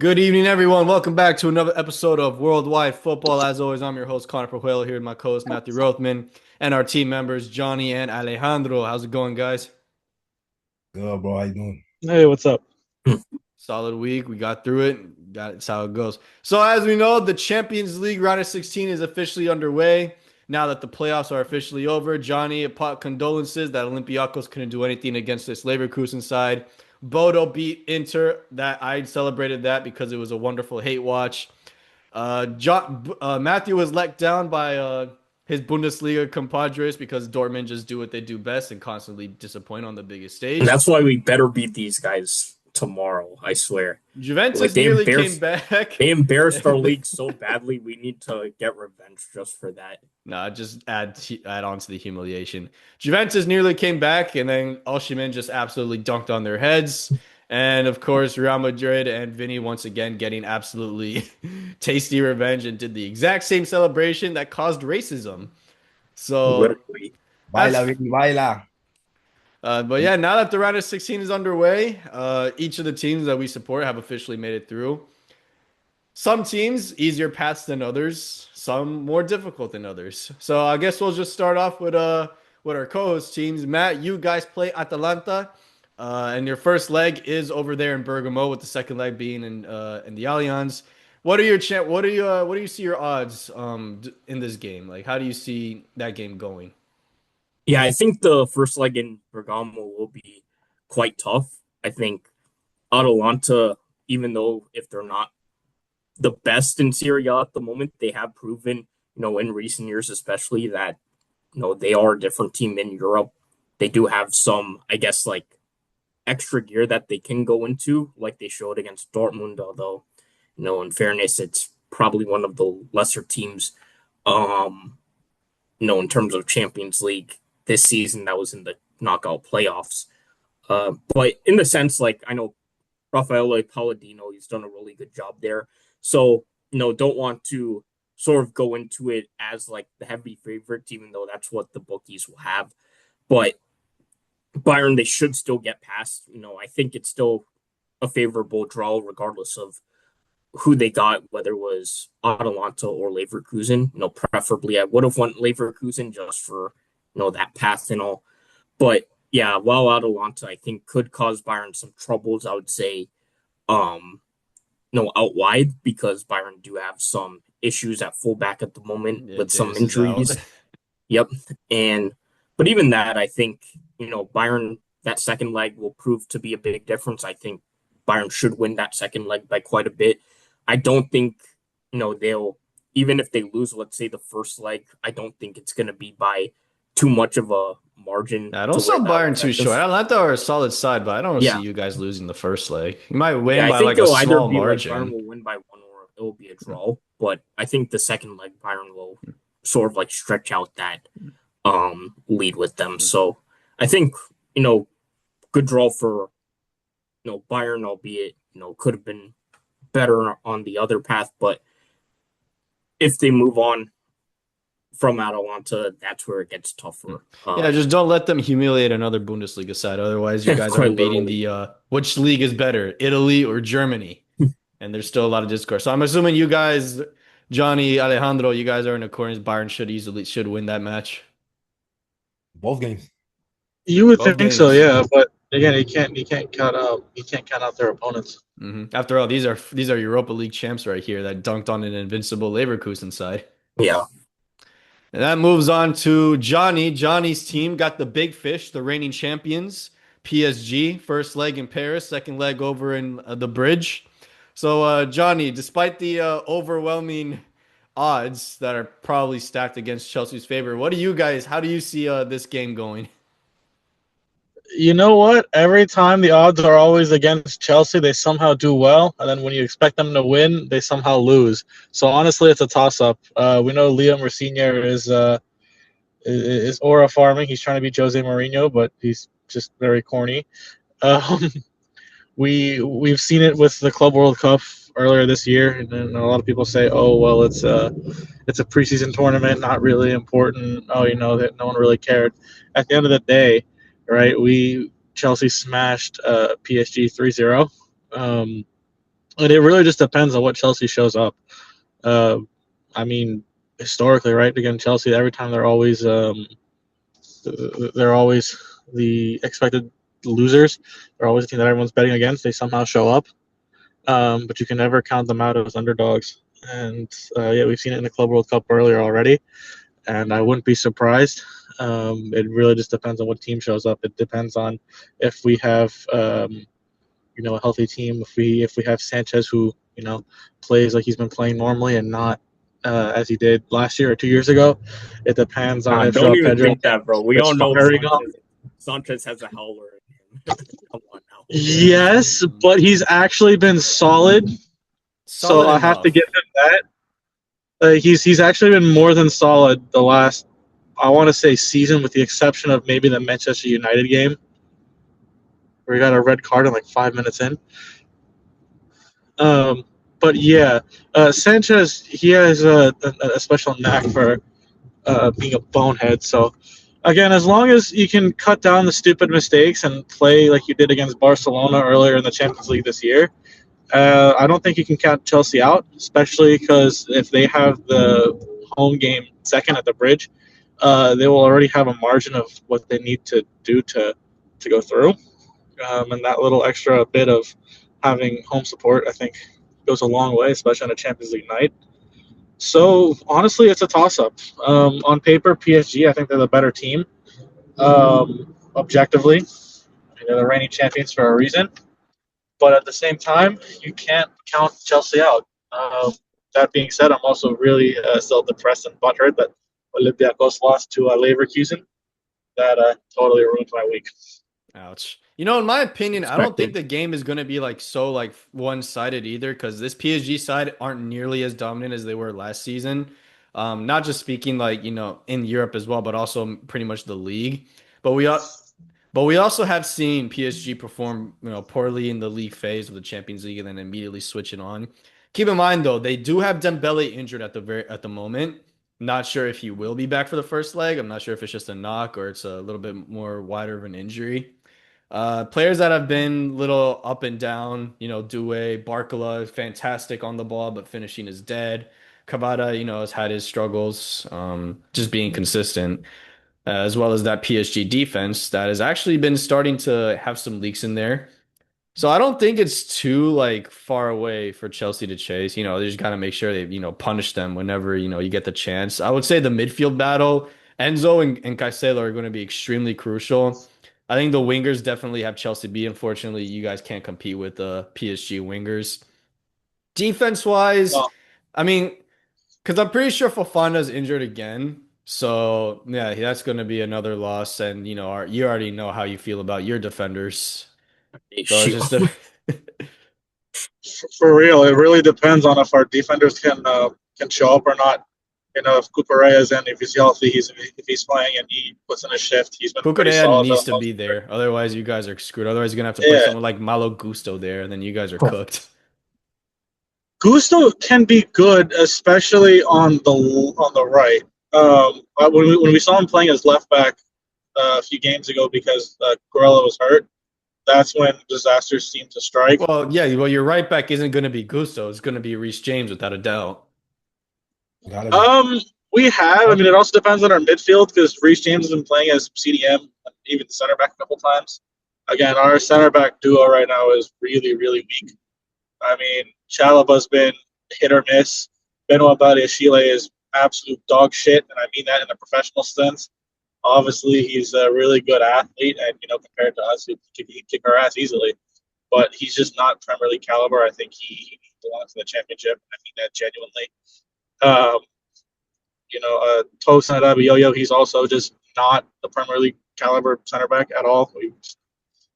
Good evening, everyone. Welcome back to another episode of Worldwide Football. As always, I'm your host, Connor Pajuelo, here with my co-host, Matthew Rothman, and our team members, Johnny and Alejandro. How's it going, guys? Good, bro. How you doing? Hey, what's up? Solid week. We got through it. That's how it goes. So, as we know, the Champions League round of 16 is officially underway. Now that the playoffs are officially over, Johnny, condolences that Olympiacos couldn't do anything against this Leverkusen side. Bodo beat Inter. That I celebrated that because it was a wonderful hate watch. Matthew was let down by his Bundesliga compadres because Dortmund just do what they do best and constantly disappoint on the biggest And stage. that's why we better beat these guys tomorrow, I swear. Like Juventus nearly came back. they embarrassed our league so badly, we need to get revenge just for that. Nah, just add on to the humiliation. Juventus nearly came back, and then Osimhen just absolutely dunked on their heads. And of course, Real Madrid and Vinny once again getting absolutely tasty revenge and did the exact same celebration that caused racism. So, Literally. as Baila, baby, baila. but yeah, now that the round of 16 is underway, each of the teams that we support have officially made it through. Some teams easier paths than others, some more difficult than others. So I guess we'll just start off with our co-host teams. Matt, you guys play Atalanta, and your first leg is over there in Bergamo, with the second leg being in the Allianz. What are your what do you see your odds in this game? Like, how do you see that game going? Yeah, I think the first leg in Bergamo will be quite tough. I think Atalanta, even though if they're not the best in Serie A at the moment, they have proven, in recent years especially that, they are a different team in Europe. They do have some, I guess, like extra gear that they can go into, like they showed against Dortmund, although, in fairness, it's probably one of the lesser teams, um, in terms of Champions League this season that was in the knockout playoffs. But in the sense, like, I know Raffaele Palladino, he's done a really good job there. So, don't want to sort of go into it as like the heavy favorite, even though that's what the bookies will have. But Bayern, they should still get past. I think it's still a favorable draw, regardless of who they got, whether it was Atalanta or Leverkusen. Preferably I would have won Leverkusen just for, that path and all. But yeah, while Atalanta, I think, could cause Bayern some troubles, I would say, um, out wide because Bayern do have some issues at fullback at the moment Yeah, with some Davis is out. injuries. Yep. But even that, I think, Bayern, that second leg will prove to be a big difference. I think Bayern should win that second leg by quite a bit. I don't think, they'll, even if they lose, let's say the first leg, I don't think it's going to be by too much of a margin I don't to where sell that'll Bayern too affect short. us. Atlanta are a solid side, but I don't see Yeah. you guys losing the first leg. You might Yeah, win I by think like a it'll either small be like Bayern margin. will win by one or it will be a draw. But I think the second leg, Bayern will sort of like stretch out that lead with them. So I think, good draw for, Bayern, albeit, could have been better on the other path. But if they move on from Atalanta, that's where it gets tougher. Yeah, just don't let them humiliate another Bundesliga side. Otherwise, you guys are Quite debating literally. the which league is better, Italy or Germany. And there's still a lot of discourse. So I'm assuming you guys, Johnny, Alejandro, you guys are in accordance. Bayern should win that match. Both games. You would Both think so, games. yeah, but again, he can't count out their opponents. After all, these are Europa League champs right here that dunked on an invincible Leverkusen side. Yeah. And that moves on to Johnny. Johnny's team got the big fish, the reigning champions, PSG. First leg in Paris, second leg over in the bridge. So, Johnny, despite the overwhelming odds that are probably stacked against Chelsea's favor, how do you see this game going? You know what? Every time the odds are always against Chelsea, they somehow do well, and then when you expect them to win, they somehow lose. So honestly, it's a toss-up. We know Liam Rosenior is aura farming. He's trying to be Jose Mourinho, but he's just very corny. Um, we've seen it with the Club World Cup earlier this year, and then a lot of people say, "Oh, well, it's a preseason tournament, not really important. Oh, that no one really cared." At the end of the day, right? We Chelsea smashed PSG 3-0. Um, But it really just depends on what Chelsea shows up. Uh, I mean, historically, right? Again, Chelsea, every time they're always the expected losers. They're always the team that everyone's betting against. They somehow show up, but you can never count them out as underdogs. And yeah, we've seen it in the Club World Cup earlier already, and I wouldn't be surprised. It really just depends on what team shows up. It depends on if we have a healthy team. If we have Sanchez who plays like he's been playing normally and not as he did last year or 2 years ago. It depends on if Don't even Pedro think that, bro. We is all know firing up. Sanchez has a howler in him. Come on now. Yes, but he's actually been solid. So I have to give him that. He's actually been more than solid the last, I want to say, season, with the exception of maybe the Manchester United game, where he got a red card in like 5 minutes in. But yeah, Sanchez, he has a special knack for being a bonehead. So again, as long as you can cut down the stupid mistakes and play like you did against Barcelona earlier in the Champions League this year, I don't think you can count Chelsea out, especially because if they have the home game second at the Bridge, they will already have a margin of what they need to do to go through. And that little extra bit of having home support, I think, goes a long way, especially on a Champions League night. So honestly, it's a toss-up. On paper, PSG, I think they're the better team. Objectively, they're the reigning champions for a reason. But at the same time, you can't count Chelsea out. That being said, I'm also really still depressed and butthurt that Olympiacos lost to Leverkusen. That totally ruined my week. Ouch. In my opinion, I don't think the game is going to be so one-sided either, because this PSG side aren't nearly as dominant as they were last season. Not just speaking in Europe as well, but also pretty much the league. But we also have seen PSG perform poorly in the league phase of the Champions League and then immediately switch it on. Keep in mind though, they do have Dembele injured at the moment. Not sure if he will be back for the first leg. I'm not sure if it's just a knock or it's a little bit more wider of an injury. Players that have been little up and down, Doué, Barcola, fantastic on the ball, but finishing is dead. Cavada, has had his struggles, just being consistent, as well as that PSG defense that has actually been starting to have some leaks in there. So I don't think it's too far away for Chelsea to chase. They just got to make sure they, punish them whenever, you get the chance. I would say the midfield battle, Enzo and Caicedo are going to be extremely crucial. I think the wingers definitely have Chelsea beat. Unfortunately, you guys can't compete with the PSG wingers. Defense wise, Well, I mean, because I'm pretty sure Fofana's injured again. So yeah, that's going to be another loss. And you already know how you feel about your defenders. So it's just for real, it really depends on if our defenders can show up or not. If Cucurella is in, if he's healthy, if he's playing and he puts in a shift, he's been pretty Cucurella solid. needs to be there. Otherwise, you guys are screwed. Otherwise, you're going to have to put someone like Malo Gusto there, and then you guys are cooked. Gusto can be good, especially on the right. When we saw him playing as left back a few games ago because Corella was hurt, that's when disasters seem to strike. Well, yeah. Well, your right back isn't going to be Gusto. It's going to be Reece James without a doubt. We have. I mean, it also depends on our midfield because Reece James has been playing as CDM, even center back a couple times. Again, our center back duo right now is really, really weak. I mean, Chalaba's been hit or miss. Benoit Badiashile is absolute dog shit, and I mean that in a professional sense. Obviously, he's a really good athlete, and compared to us, he can kick our ass easily. But he's just not Premier League caliber. I think he belongs in the championship. I mean that genuinely. Tosin Adebayo, he's also just not the Premier League caliber center back at all. We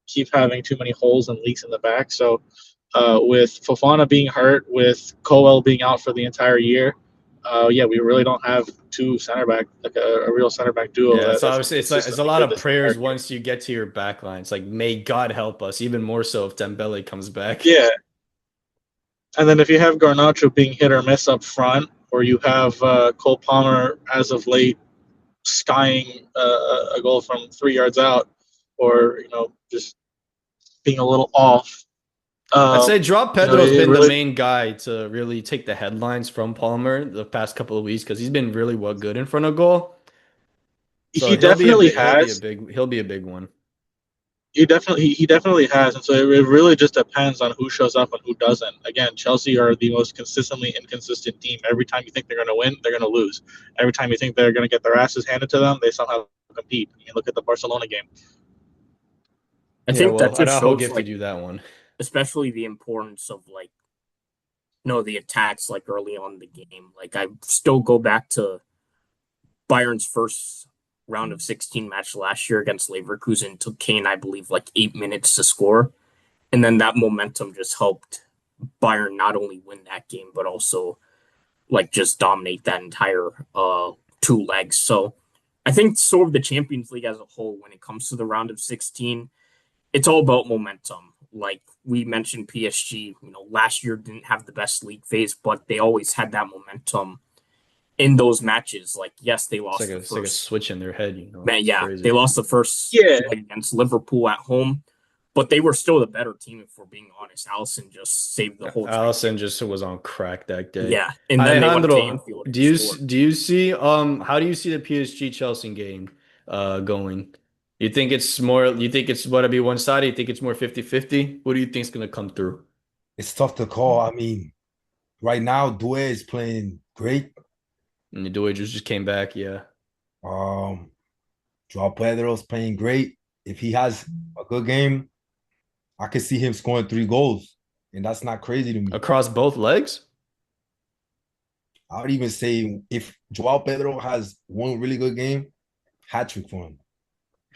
keep having too many holes and leaks in the back. So with Fofana being hurt, with Coel being out for the entire year, we really don't have two center back, like a real center back duo. Yeah, so obviously it's a lot of prayers once you get to your back line. It's like, may God help us, even more so if Dembele comes back. Yeah. And then if you have Garnacho being hit or miss up front, or you have Cole Palmer as of late skying a goal from 3 yards out, or just being a little off, I'd say Joao You know, Pedro's it been the really main guy to really take the headlines from Palmer the past couple of weeks because he's been really well good in front of goal. So he definitely has. he'll be a big one. He definitely has, and so it really just depends on who shows up and who doesn't. Again, Chelsea are the most consistently inconsistent team. Every time you think they're going to win, they're going to lose. Every time you think they're going to get their asses handed to them, they somehow compete. You look at the Barcelona game. I Yeah, think that well, just Araujo shows gifted like you that one. especially the importance of like no the attacks like early on in the game. Like I still go back to Bayern's first round of 16 match last year against Leverkusen. Took Kane, I believe, like 8 minutes to score, and then that momentum just helped Bayern not only win that game but also like just dominate that entire two legs. So I think sort of the Champions League as a whole, when it comes to the round of 16, it's all about momentum. Like we mentioned, PSG, last year didn't have the best league phase, but they always had that momentum in those matches. Like, yes, they lost the It's like a first. switch in their head, you know. Man, It's yeah, they crazy. lost the first Yeah, leg against Liverpool at home, but they were still the better team. If we're being honest, Allison just saved the whole Allison championship. just was on crack that day. Yeah, and then they went to Alejandro, Anfield and scored. do you see how do you see the PSG Chelsea game going? You think it's going to be one sided? You think it's more 50-50? What do you think is going to come through? It's tough to call. I mean, right now, Due is playing great. And the Dewey just came back, yeah. Um, Joao Pedro's playing great. If he has a good game, I could see him scoring 3 goals, and that's not crazy to me. Across both legs? I would even say if Joao Pedro has one really good game, hat trick for him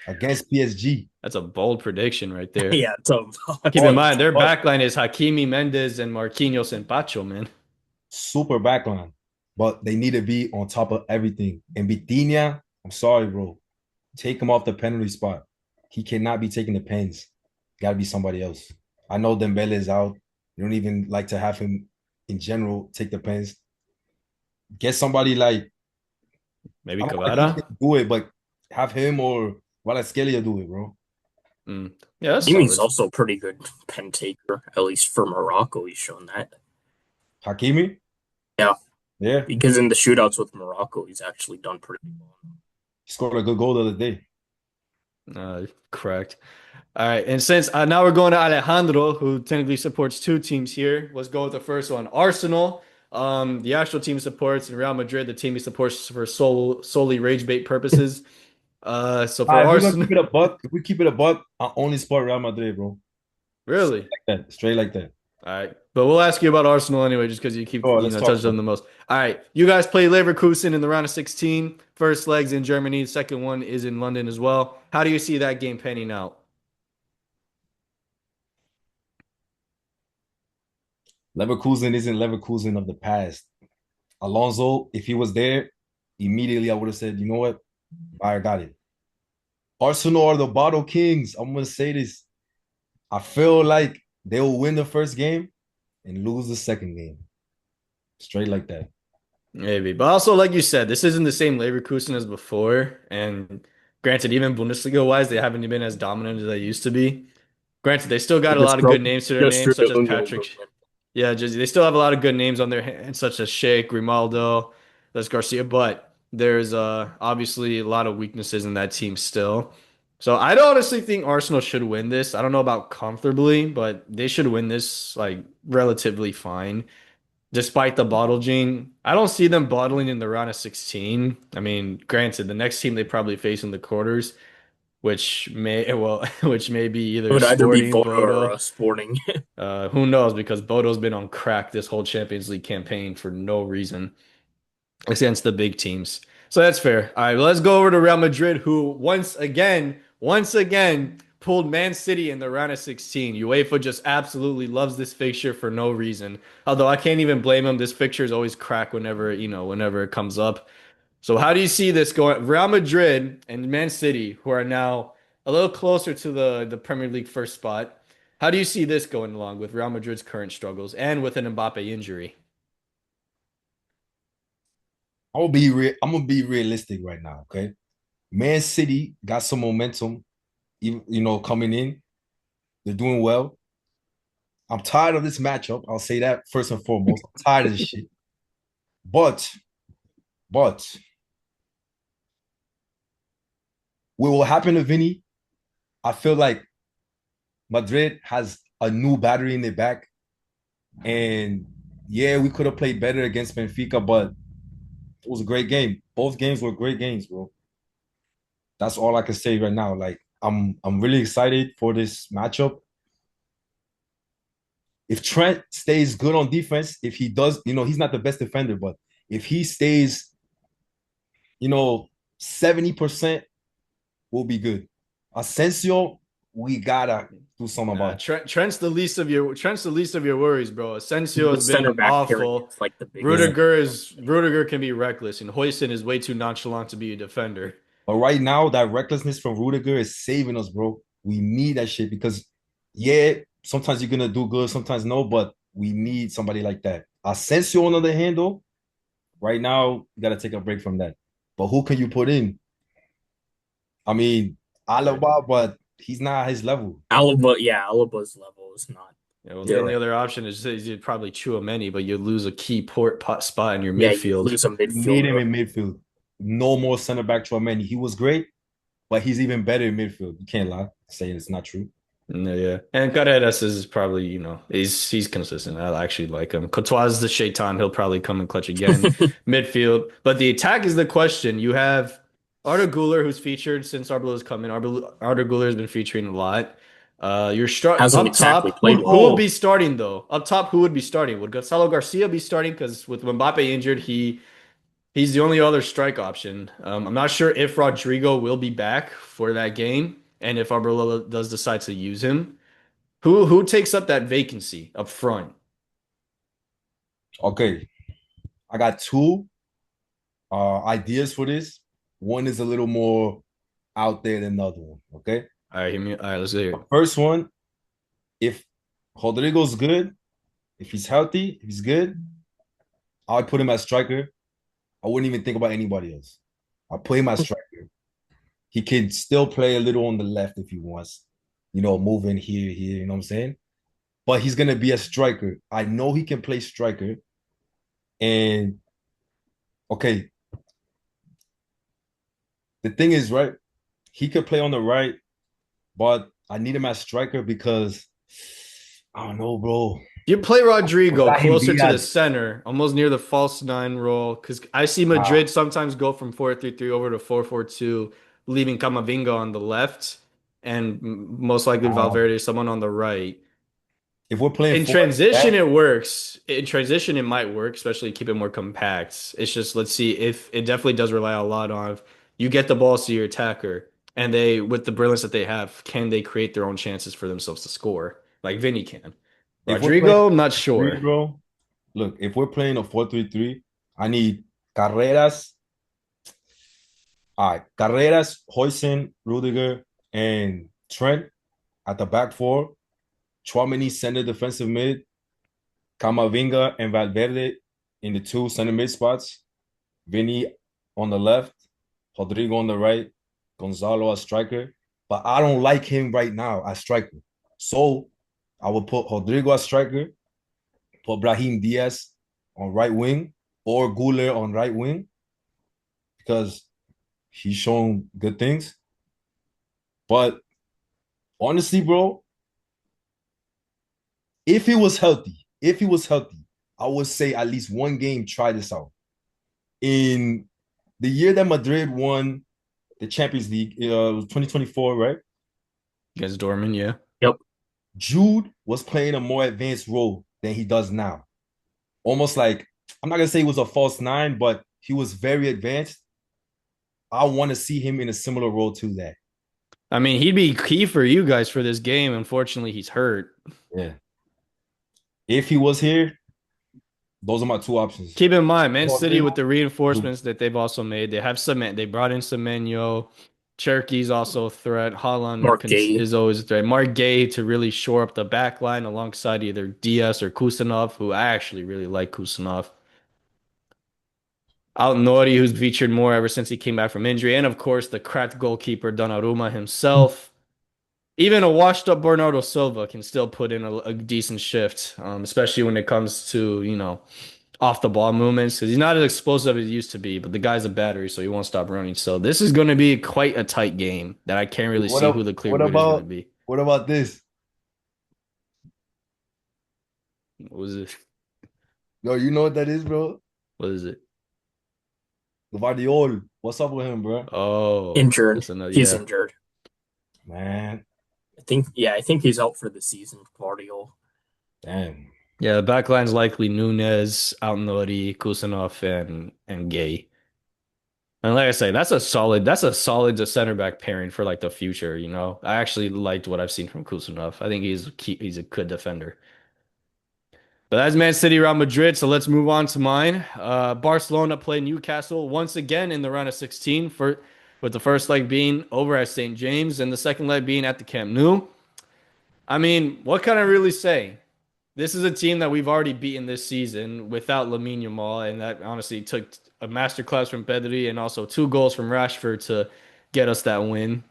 against PSG. That's a bold prediction right there. Yeah, so Keep in But, mind, their but backline is Hakimi, Mendes, and Marquinhos and Pacho, man. super backline, but they need to be on top of everything. And Vitinha, I'm sorry, bro. Take him off the penalty spot. He cannot be taking the pens. Got to be somebody else. I know Dembele is out. You don't even like to have him in general take the pens. Get somebody like Maybe I don't want to Cavada? do it, but have him or Valaskelia do it, bro. Mm. Yeah, that's Hakimi's solid. also a pretty good pen taker, at least for Morocco. He's shown that. Hakimi, Yeah, yeah, because in the shootouts with Morocco, he's actually done pretty well. he scored a good goal the other day. Correct. All right, and since now we're going to Alejandro, who technically supports two teams here. Let's go with the first one. Arsenal, the actual team supports, and Real Madrid, the team he supports for solely rage bait purposes. So for If we're gonna Arsenal, keep it a buck, if we keep it a buck, I only support Real Madrid, bro. really? Straight like that. All right, but we'll ask you about Arsenal anyway, just because you keep Oh, let's talk touching about them the most. All right, you guys play Leverkusen in the round of 16. First leg's in Germany, the second one is in London as well. How do you see that game panning out? Leverkusen isn't Leverkusen of the past. Alonso, if he was there, immediately I would have said, you know what? I got it. Arsenal are the bottle kings. I'm gonna say this. I feel like they will win the first game and lose the second game. Straight like that. Maybe, but also like you said, this isn't the same Leverkusen as before. And granted, even Bundesliga wise, they haven't been as dominant as they used to be. Granted, they still got a lot of good names to their Just names, through such the as Union Patrick. movement. Yeah, just they still have a lot of good names on their hands, such as Sheikh, Grimaldo, Les Garcia. But there's obviously a lot of weaknesses in that team still. So I honestly think Arsenal should win this. I don't know about comfortably, but they should win this like relatively fine. Despite the bottle gene, I don't see them bottling in the round of 16. I mean, granted, the next team they probably face in the quarters, which may be It either would either be Sporting, Bodo or Bodo. Sporting. Who knows? Because Bodo's been on crack this whole Champions League campaign for no reason against the big teams. So that's fair. All right, let's go over to Real Madrid, who once again pulled Man City in the round of 16. UEFA just absolutely loves this fixture for no reason. Although I can't even blame them. This fixture is always crack whenever it comes up. So how do you see this going? Real Madrid and Man City, who are now a little closer to the Premier League first spot. How do you see this going along with Real Madrid's current struggles and with an Mbappe injury? I'm gonna be realistic right now, okay? Man City got some momentum, coming in. They're doing well. I'm tired of this matchup. I'll say that first and foremost. I'm tired of this shit. But, but, what will happen to Vinny? I feel like Madrid has a new battery in their back. And yeah, we could have played better against Benfica, but it was a great game. Both games were great games, bro. That's all I can say right now. Like I'm really excited for this matchup. If Trent stays good on defense, if he does, he's not the best defender, but if he stays, 70%, we'll be good. Asensio, we gotta do something about it. Trent's the least of your worries, bro. Asensio The has center been back pairing awful. is like the biggest. Rudiger can be reckless, and Hoyson is way too nonchalant to be a defender. But right now, that recklessness from Rudiger is saving us, bro. We need that shit because, yeah, sometimes you're gonna do good, sometimes no, but we need somebody like that. Asensio, on the other hand, though, right now, you gotta take a break from that. But who can you put in? I mean, Alaba, but he's not his level. Alaba's level is not Yeah, well, the there. only other option is you'd probably Chouameni, but you lose a key spot in your Yeah, you midfield. lose a We need him midfielder. in midfield. No more center back Chouameni. He was great, but he's even better in midfield. You can't lie, saying it's not true. No, yeah, and Paredes is probably he's consistent. I actually like him. Courtois is the shaitan. He'll probably come and clutch again. Midfield, but the attack is the question. You have Arda Güler, who's featured since Arbeloa's come in. Arda Güler has been featuring a lot. You're Hasn't up exactly top. played Who would well. be starting though? Up top, who would be starting? Would Gonzalo Garcia be starting? Because with Mbappe injured, he's the only other strike option. I'm not sure if Rodrigo will be back for that game, and if Arbeloa does decide to use him. Who takes up that vacancy up front? Okay, I got two ideas for this. One is a little more out there than the other one. Okay. All right, all right, let's do it. First one, if Rodrigo's good, if he's healthy, if he's good, I would put him as striker. I wouldn't even think about anybody else. I'll put him as striker. He can still play a little on the left if he wants, moving here, you know what I'm saying? But he's gonna be a striker. I know he can play striker. And okay, the thing is, right? He could play on the right, but I need him as striker because I don't know, bro. You play Rodrigo Brahim closer to the Diaz. center, almost near the false nine role, because I see Ah, Madrid sometimes go from 4-3-3 over to 4-4-2, leaving Camavinga on the left and most likely ah. Valverde, someone on the right. If we're playing In four at the transition, back, it works. In transition, it might work, especially keep it more compact. It's just let's see if it definitely does rely a lot on you get the balls to your attacker, and they, with the brilliance that they have, can they create their own chances for themselves to score, like Vinny can. if we're playing Rodrigo, I'm not 3, sure. bro, look, if we're playing a 4-3-3, I need Carreras. All right, Carreras, Hoyson, Rudiger, and Trent at the back four. Chouameni center defensive mid. Camavinga and Valverde in the two center mid spots. Vinny on the left. Rodrigo on the right. Gonzalo as striker. But I don't like him right now as striker. So I would put Rodrigo as striker, put Brahim Diaz on right wing or Guler on right wing because he's shown good things. But honestly, bro, if he was healthy, I would say at least one game, try this out. In the year that Madrid won the Champions League, it was 2024, right? Against Dortmund, yeah. Yep. Jude was playing a more advanced role than he does now. Almost like, I'm not going to say he was a false nine, but he was very advanced. I want to see him in a similar role to that. I mean, he'd be key for you guys for this game. Unfortunately, he's hurt. Yeah. If he was here, those are my two options. Keep in mind, Man City Rodrigo, with the reinforcements that they've also made, they have cement. They brought in Semenyo. Cherokee also a threat. Holland Mark Gay. is always a threat. Mark Gay to really shore up the back line alongside either Diaz or Kusanov, who I actually really like Kusanov. Out Nori, who's featured more ever since he came back from injury. And of course, the cracked goalkeeper Donnarumma himself. even a washed up Bernardo Silva can still put in a decent shift, especially when it comes to, off the ball movements because he's not as explosive as he used to be, but the guy's a battery, so he won't stop running. So this is going to be quite a tight game that I can't really What see who up? the clear winner is going to be. What about this? What was it? Yo, you know what that is, bro? What is it? Guardiol. What's up with him, bro? Oh, Injured. that's another, He's yeah. injured. Man, I think he's out for the season, Guardiola. damn. Yeah, the back line's likely Nunez, Alnori, Kusanov, and Gay. And like I say, that's a solid center back pairing for like the future, I actually liked what I've seen from Kusanov. I think he's a good defender. But that's Man City, Real Madrid. So let's move on to mine. Barcelona play Newcastle once again in the round of 16 with the first leg being over at St. James and the second leg being at the Camp Nou. I mean, what can I really say? This is a team that we've already beaten this season without Lamine Yamal, and that honestly took a masterclass from Pedri and also 2 goals from Rashford to get us that win.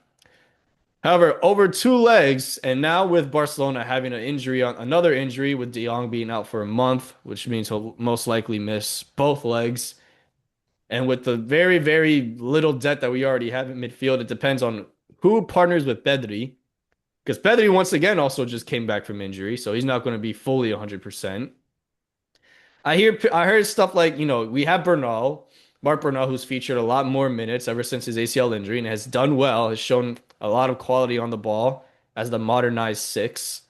However, over 2 legs, and now with Barcelona having another injury with De Jong being out for a month, which means he'll most likely miss both legs. And with the very, very little depth that we already have in midfield, it depends on who partners with Pedri. Because Pedri, once again, also just came back from injury, so he's not going to be fully 100%. I heard stuff like, we have Marc Bernal, who's featured a lot more minutes ever since his ACL injury and has done well, has shown a lot of quality on the ball as the modernized six.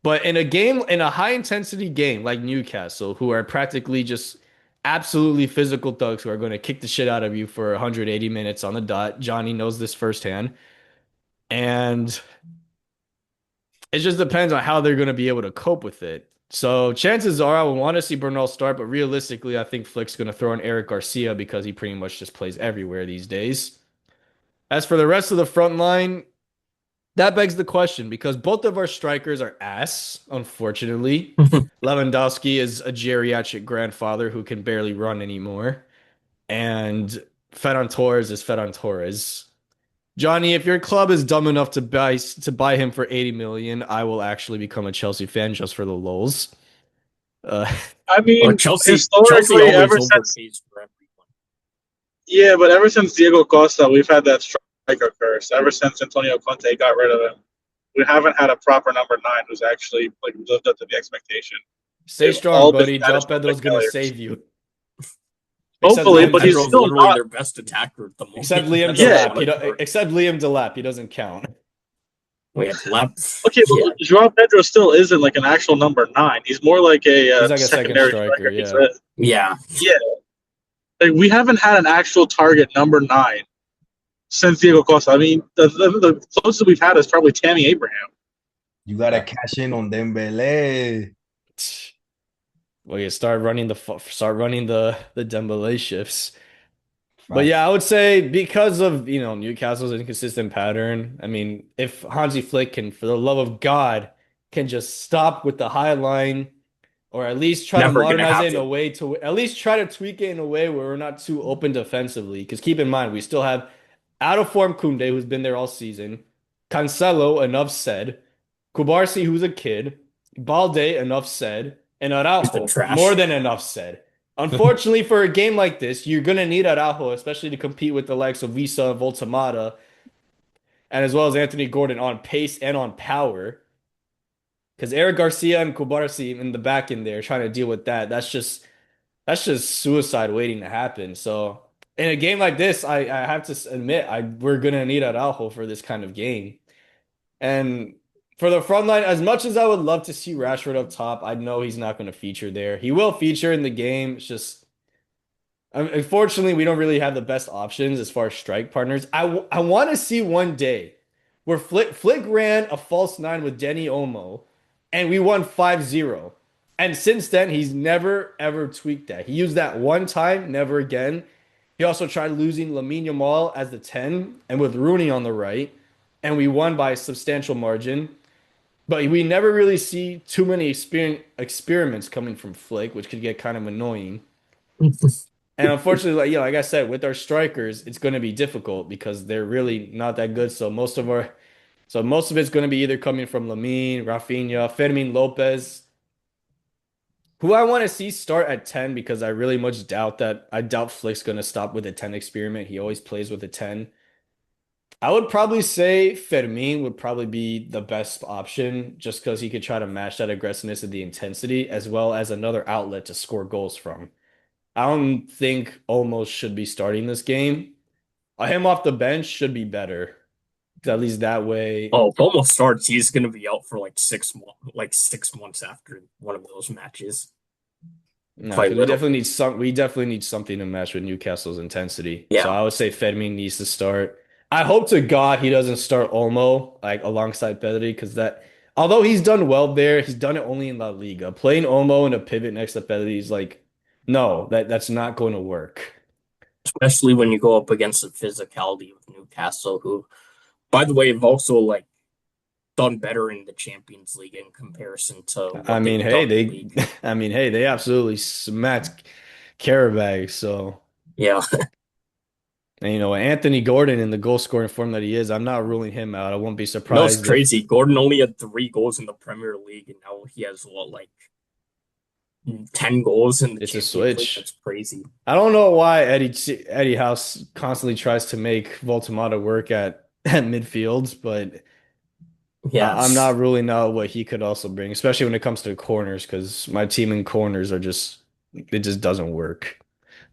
But in a high intensity game like Newcastle, who are practically just absolutely physical thugs who are going to kick the shit out of you for 180 minutes on the dot, Johnny knows this firsthand. And it just depends on how they're going to be able to cope with it. So chances are I would want to see Bernal start, but realistically, I think Flick's going to throw in Eric Garcia because he pretty much just plays everywhere these days. As for the rest of the front line, that begs the question because both of our strikers are ass, unfortunately. Lewandowski is a geriatric grandfather who can barely run anymore. And Ferran Torres is Ferran Torres. Johnny, if your club is dumb enough to buy him for 80 million, I will actually become a Chelsea fan just for the lulz. I mean, Chelsea historically, always overpays for everyone. Yeah, but ever since Diego Costa, we've had that striker curse. Ever since Antonio Conte got rid of him, we haven't had a proper number 9 who's actually lived up to the expectation. Stay They've strong, all been buddy. João managed by Pedro's gonna failures. save you. Hopefully, but he's Pedro's still literally not. their best attacker at the moment. Except Liam Yeah. Delap. Except Liam Delap. He doesn't count. We have left. Okay, but João Pedro still isn't like an actual number 9. He's more like a, He's like a second secondary striker, yeah. Yeah. Like, we haven't had an actual target number 9 since Diego Costa. I mean, the closest we've had is probably Tammy Abraham. You gotta cash in on Dembele. Well, you start running the Dembele shifts. But yeah, I would say because of Newcastle's inconsistent pattern. I mean, if Hansi Flick can, for the love of God, can just stop with the high line, or at least try to modernize it in a way to at least try to tweak it in a way where we're not too open defensively. Because keep in mind, we still have out of form Koundé, who's been there all season, Cancelo, enough said, Kubarsi, who's a kid, Balde, enough said, and Araujo, more than enough said. Unfortunately, for a game like this, you're going to need Araujo, especially to compete with the likes of Visa and Voltamata, and as well as Anthony Gordon on pace and on power. Because Eric Garcia and Kubarsi in the back in there trying to deal with that, that's just suicide waiting to happen. So in a game like this, I have to admit we're going to need Araujo for this kind of game. And for the front line, as much as I would love to see Rashford up top, I know he's not going to feature there. He will feature in the game. It's just, unfortunately, we don't really have the best options as far as strike partners. I want to see one day where Flick ran a false 9 with Denny Olmo, and we won 5-0. And since then, he's never, ever tweaked that. He used that one time, never again. He also tried losing Lamine Yamal as the 10 and with Rooney on the right, and we won by a substantial margin. But we never really see too many experiments coming from Flick, which could get kind of annoying. And unfortunately, like I said, with our strikers, it's going to be difficult because they're really not that good. So most of our So most of it's going to be either coming from Lamine, Rafinha, Fermin Lopez, who I want to see start at 10 because I really much doubt that I doubt Flick's going to stop with a 10 experiment. He always plays with a 10. I would probably say Fermin would probably be the best option just because he could try to match that aggressiveness and the intensity as well as another outlet to score goals from. I don't think Olmo should be starting this game. Him off the bench should be better. 'Cause at least that way. Oh, if almost starts, he's gonna be out for like 6 months, like 6 months after one of those matches. No, Quite because we little. definitely need something to match with Newcastle's intensity. So Yeah. I would say Fermin needs to start. I hope to God he doesn't start Olmo like alongside Pedri because that although he's done well there, he's done it only in La Liga. Playing Olmo in a pivot next to Pedri is like no, that's not going to work. Especially when you go up against the physicality of Newcastle, who, by the way, have also like done better in the Champions League in comparison to I what mean, they've hey, done in the league. they absolutely smacked Carabag. So, Yeah, and, Anthony Gordon in the goal scoring form that he is, I'm not ruling him out. I won't be no, it's surprised if crazy. Gordon only had 3 goals in the Premier League, and now he has what, like 10 goals in the it's a Champions League. switch. That's crazy. I don't know why Eddie House constantly tries to make Voltamata work at midfield, but I'm Yes, not ruling out what he could also bring, especially when it comes to corners, because my team in corners it just doesn't work.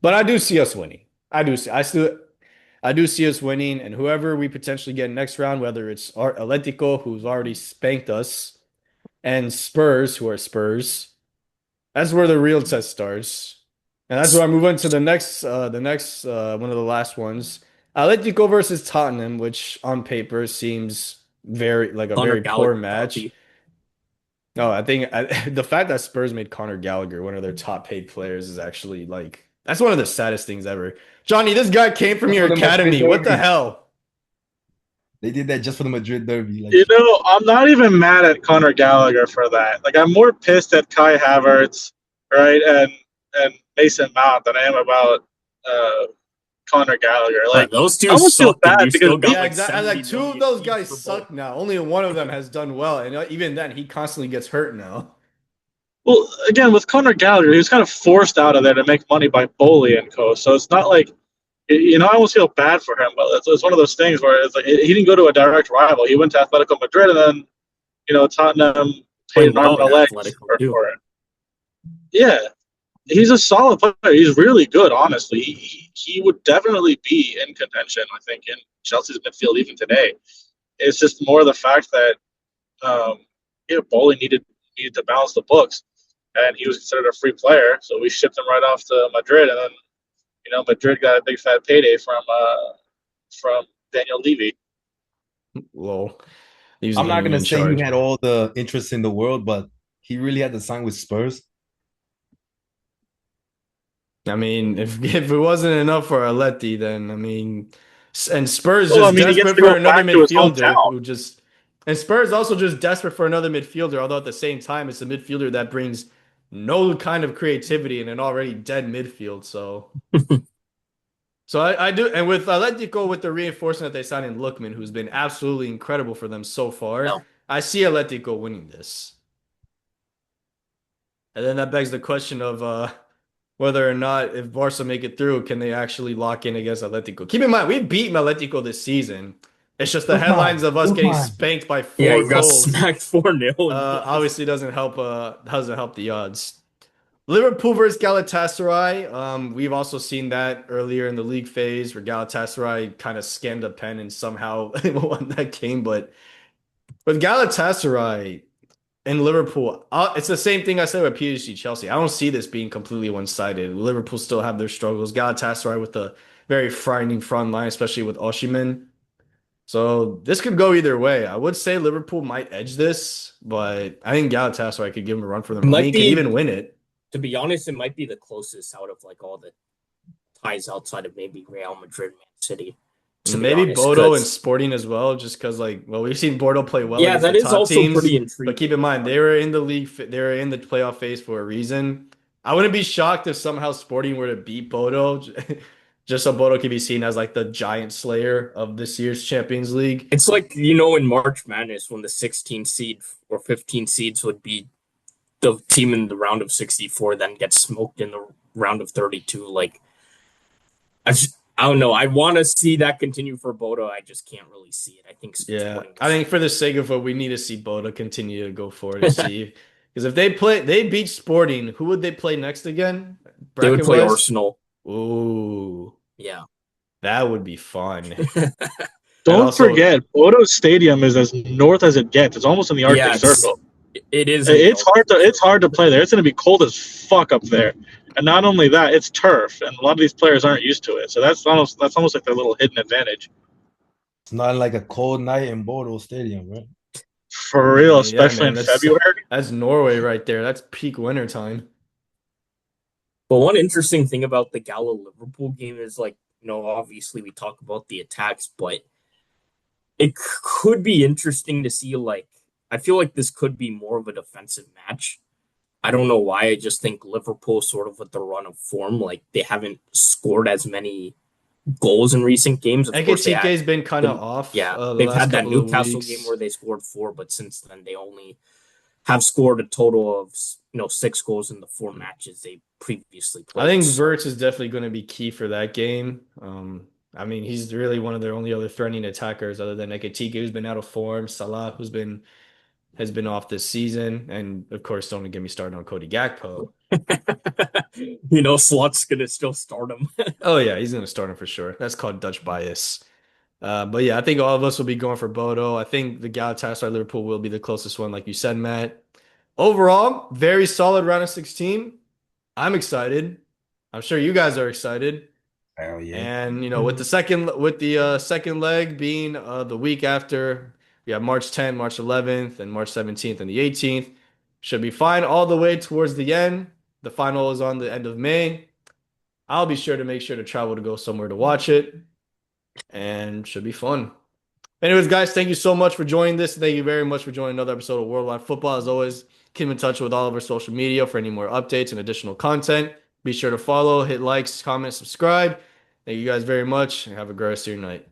But I do see us winning. I do see us winning, and whoever we potentially get next round, whether it's Atletico, who's already spanked us, and Spurs, who are Spurs, that's where the real test starts. And that's where I move on to the next one of the last ones. Atletico versus Tottenham, which on paper seems very like a Conor very poor Gallagher match. derby. No, the fact that Spurs made Conor Gallagher one of their top paid players is actually like that's one of the saddest things ever. Johnny, this guy came from Just your for the Madrid academy. What the derby. hell? They did that just for the Madrid derby. Like, I'm not even mad at Conor Gallagher for that. Like, I'm more pissed at Kai Havertz, right, and Mason Mount than I am about uh, Conor Gallagher. Like, Those I two almost feel suck, and bad you because still got Yeah, like exactly. 70 Like two of million those each guys for both. suck now. Only one of them has done well, and even then, he constantly gets hurt now. well, again, with Conor Gallagher, he was kind of forced out of there to make money by Bowley and co. So it's not like, I almost feel bad for him, but it's one of those things where it's like he didn't go to a direct rival. He went to Atletico Madrid, and then Tottenham paid Playing an arm well and a at leg Atletico too. for it. Yeah, he's a solid player. He's really good, honestly. He would definitely be in contention, I think, in Chelsea's midfield even today. It's just more the fact that Bowley needed to balance the books, and he was considered a free player, so we shipped him right off to Madrid, and then Madrid got a big fat payday from Daniel Levy. Lol. He was I'm not gonna be gonna in say he charge. had all the interest in the world, but he really had to sign with Spurs. I mean, if it wasn't enough for Aleti, then I mean, and Spurs Well, I just mean, he gets desperate to for go another back to his midfielder hometown. who just, and Spurs also just desperate for another midfielder. Although at the same time, it's a midfielder that brings no kind of creativity in an already dead midfield. So I do, and with Atletico, with the reinforcement that they signed in Lookman, who's been absolutely incredible for them so far, No. I see Atletico winning this. And then that begs the question of whether or not if Barca make it through, can they actually lock in against Atletico? Keep in mind, we beat Atletico this season. It's just the headlines of us getting spanked by Yeah, four you got goals. smacked 4-0. Obviously doesn't help the odds. Liverpool versus Galatasaray. We've also seen that earlier in the league phase where Galatasaray kind of scanned a pen and somehow won that game. But with Galatasaray and Liverpool, it's the same thing I said with PSG Chelsea. I don't see this being completely one-sided. Liverpool still have their struggles. Galatasaray with a very frightening front line, especially with Osimhen. So this could go either way. I would say Liverpool might edge this, but I think Galatasaray could give them a run for their It money. might Could be, even win it. to be honest, it might be the closest out of like all the ties outside of maybe Real Madrid, Man City. To be Maybe honest, Bodo and 'cause- Sporting as well, just because we've seen Bordeaux play well yeah, against that the is top also teams. pretty But intriguing. keep in mind, they were in the league, they were in the playoff phase for a reason. I wouldn't be shocked if somehow Sporting were to beat Bodo, just so Bodo can be seen as like the giant slayer of this year's Champions League. It's like, in March Madness when the 16 seed or 15 seeds would be the team in the round of 64, then gets smoked in the round of 32. Like, I don't know. I want to see that continue for Bodo. I just can't really see it. I think Yeah, I think for the sake of it, we need to see Bodo continue to go forward and see. Because if they beat Sporting, who would they play next again? They would play Bracket-wise? Arsenal. Ooh, Yeah. that would be fun. Don't forget, Bodo Stadium is as north as it gets. It's almost in the Arctic Circle. It is. It's hard to play there. It's going to be cold as fuck up there. And not only that, it's turf, and a lot of these players aren't used to it. So that's almost like their little hidden advantage. It's not like a cold night in Bodo Stadium, right? For real, especially in February. That's Norway right there. That's peak winter time. But one interesting thing about the Gala Liverpool game is, like, obviously we talk about the attacks, but it could be interesting to see, like, I feel like this could be more of a defensive match. I don't know why. I just think Liverpool sort of with the run of form, like they haven't scored as many goals in recent games. Of course, Ekitiké's been kind of off. Yeah, they've had that Newcastle game where they scored 4, but since then they only have scored a total of 6 goals in the 4 matches they previously played. I think Wirtz is definitely going to be key for that game. I mean, he's really one of their only other threatening attackers other than Ekitike, who's been out of form, Salah, has been off this season, and of course, don't get me started on Cody Gakpo. Slot's gonna still start him. Oh yeah, he's gonna start him for sure. That's called Dutch bias. But yeah, I think all of us will be going for Bodo. I think the Galatasaray Liverpool will be the closest one, like you said, Matt. Overall, very solid round of 16. I'm excited. I'm sure you guys are excited. Hell yeah! And with the second leg being the week after, we have March 10th, March 11th, and March 17th and the 18th. Should be fine all the way towards the end. The final is on the end of May. I'll be sure to make sure to travel to go somewhere to watch it, and should be fun. Anyways, guys, thank you so much for joining this. Thank you very much for joining another episode of Worldwide Football. As always, keep in touch with all of our social media for any more updates and additional content. Be sure to follow, hit likes, comment, subscribe. Thank you guys very much, and have a great rest of your night.